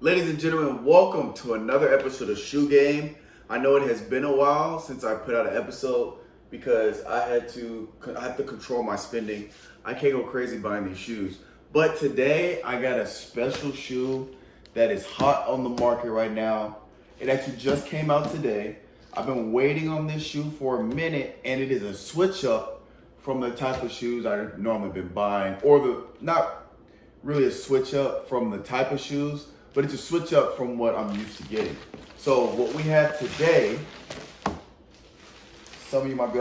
Ladies and gentlemen, welcome to another episode of Shoe Game. I know it has been a while since I put out an episode because I have to control my spending. I can't go crazy buying these shoes. But today I got a special shoe that is hot on the market right now. It actually just came out today. I've been waiting on this shoe for a minute, and it is a switch up from the type of shoes I've normally been buying, or not really a switch up from the type of shoes, but it's a switch up from what I'm used to getting. So what we have today, some of you might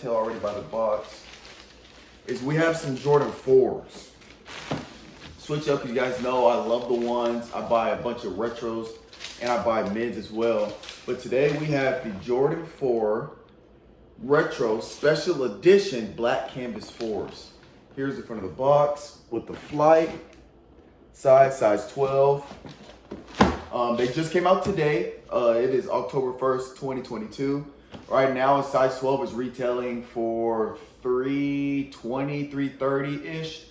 tell already by the box, is we have some Jordan 4s. Switch up, you guys know I love the ones. I buy a bunch of retros and I buy mids as well. But today we have the Jordan 4 Retro Special Edition Black Canvas 4s. Here's the front of the box with the Flight, size 12. They just came out today. It is October 1st, 2022. Right now, a size 12 is retailing for $320, $330-ish.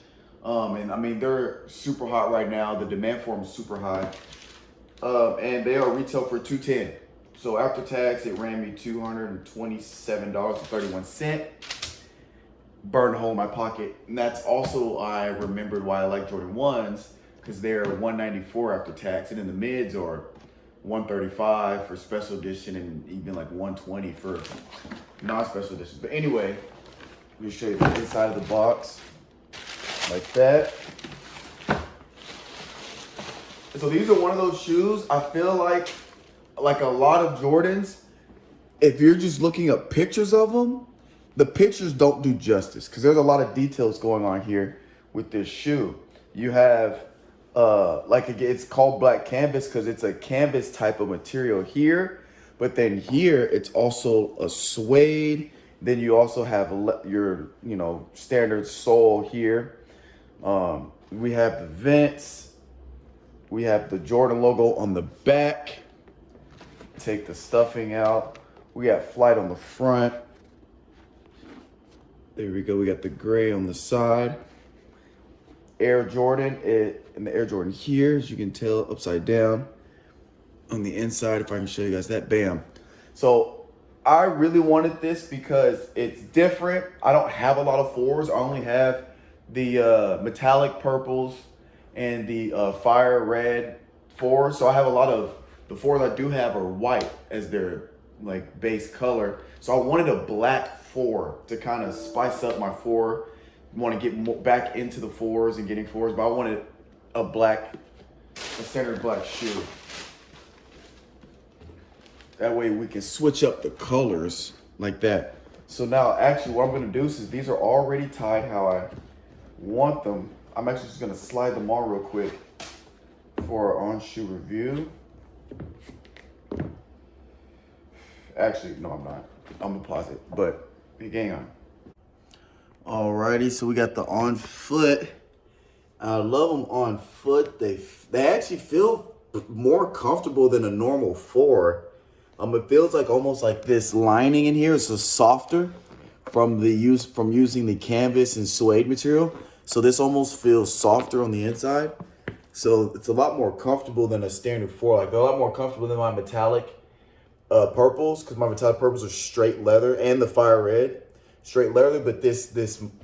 And I mean, they're super hot right now. The demand for them is super high. And they are retail for $210. So after tax, it ran me $227.31. Burned a hole in my pocket. And that's also, I remembered why I like Jordan 1s, because they're $194 after tax. And then the mids are $135 for special edition and even like $120 for non-special editions. But anyway, let me show you the inside of the box. Like that. So these are one of those shoes, I feel like a lot of Jordans, if you're just looking at pictures of them, the pictures don't do justice because there's a lot of details going on here with this shoe. You have, it's called black canvas because it's a canvas type of material here, but then here it's also a suede. Then you also have your, standard sole here. We have the vents. We have the Jordan logo on the back. Take the stuffing out. We got Flight on the front. There we go. We got the gray on the side. Air Jordan and the Air Jordan here, as you can tell, upside down. On the inside, if I can show you guys that, bam. So I really wanted this because it's different. I don't have a lot of 4s. I only have the metallic purples and the fire red 4s. So I have a lot of the 4s I do have are white as their like base color. So I wanted a black 4 to kind of spice up my 4. Want to get back into the 4s and getting 4s, but I wanted a standard black shoe. That way we can switch up the colors like that. So now actually what I'm going to do is these are already tied how I want them. I'm actually just going to slide them on real quick for our on-shoe review. Actually, no, I'm not. I'm gonna pause it, but hang on. Alrighty, so we got the on foot. I love them on foot. They actually feel more comfortable than a normal 4. It feels like almost like this lining in here is so softer from using the canvas and suede material. So this almost feels softer on the inside. So it's a lot more comfortable than a standard 4. Like they're a lot more comfortable than my metallic purples, because my metallic purples are straight leather, and the fire red straight leather. But this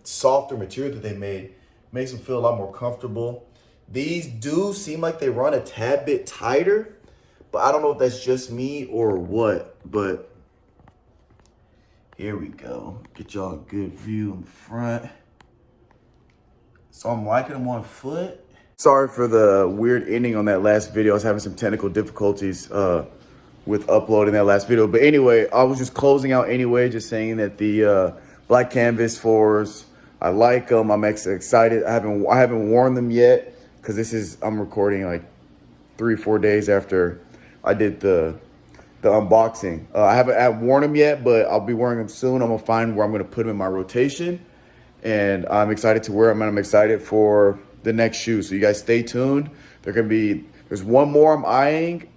softer material that they made makes them feel a lot more comfortable. These do seem like they run a tad bit tighter, but I don't know if that's just me or what. But here we go. Get y'all a good view in the front. So I'm liking them on foot. Sorry for the weird ending on that last video. I was having some technical difficulties with uploading that last video. But anyway, I was just closing out anyway, just saying that the black canvas 4s, I like them. I'm excited. I haven't worn them yet because I'm recording like 3-4 days after I did the unboxing. I haven't worn them yet, but I'll be wearing them soon. I'm gonna find where I'm gonna put them in my rotation, and I'm excited to wear them, and I'm excited for the next shoe. So you guys stay tuned. There's one more I'm eyeing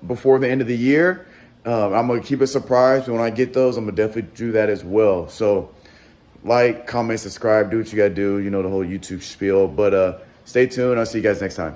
before the end of the year. I'm gonna keep it surprised. When I get those, I'm gonna definitely do that as well. So like, comment, subscribe, do what you gotta do. You know the whole YouTube spiel. But stay tuned. I'll see you guys next time.